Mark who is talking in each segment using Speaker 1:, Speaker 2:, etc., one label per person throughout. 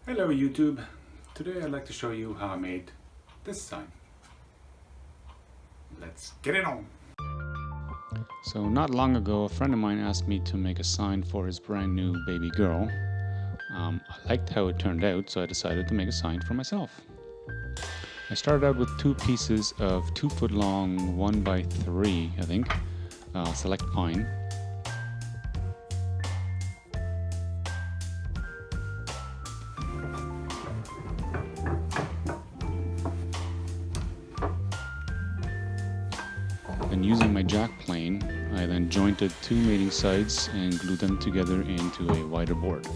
Speaker 1: Hello YouTube. Today I'd like to show you how I made this sign. Let's get it on!
Speaker 2: So not long ago, a friend of mine asked me to make a sign for his brand new baby girl. I liked how it turned out, so I decided to make a sign for myself. I started out with two pieces of 2 foot long 1x3, I think, select pine. And using my jack plane, I then jointed 2 mating sides and glued them together into a wider board.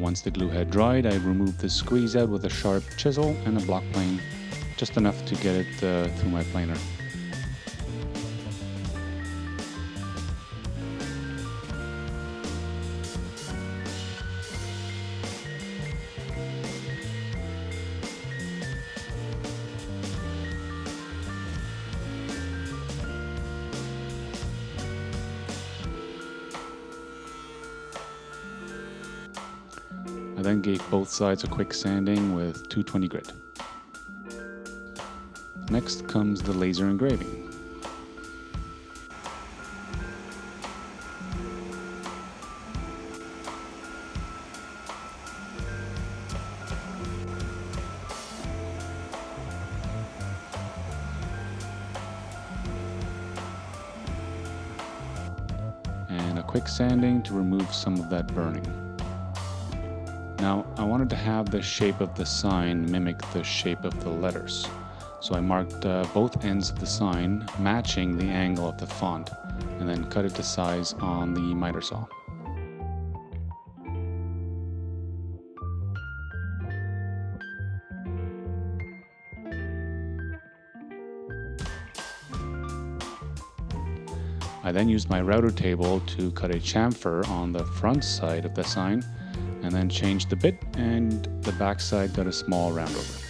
Speaker 2: Once the glue had dried, I removed the squeeze out with a sharp chisel and a block plane, just enough to get it through my planer. I then gave both sides a quick sanding with 220 grit. Next comes the laser engraving. And a quick sanding to remove some of that burning. Now, I wanted to have the shape of the sign mimic the shape of the letters, so I marked both ends of the sign matching the angle of the font, and then cut it to size on the miter saw. I then used my router table to cut a chamfer on the front side of the sign, and then changed the bit, and the back side got a small roundover.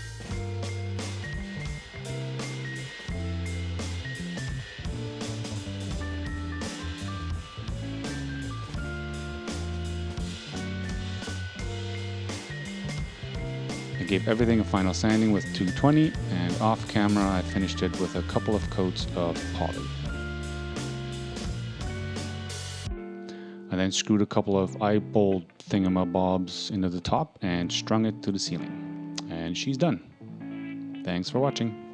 Speaker 2: I gave everything a final sanding with 220, and off camera I finished it with a couple of coats of poly. I then screwed a couple of eye bolt thingamabobs into the top and strung it to the ceiling. And she's done. Thanks for watching.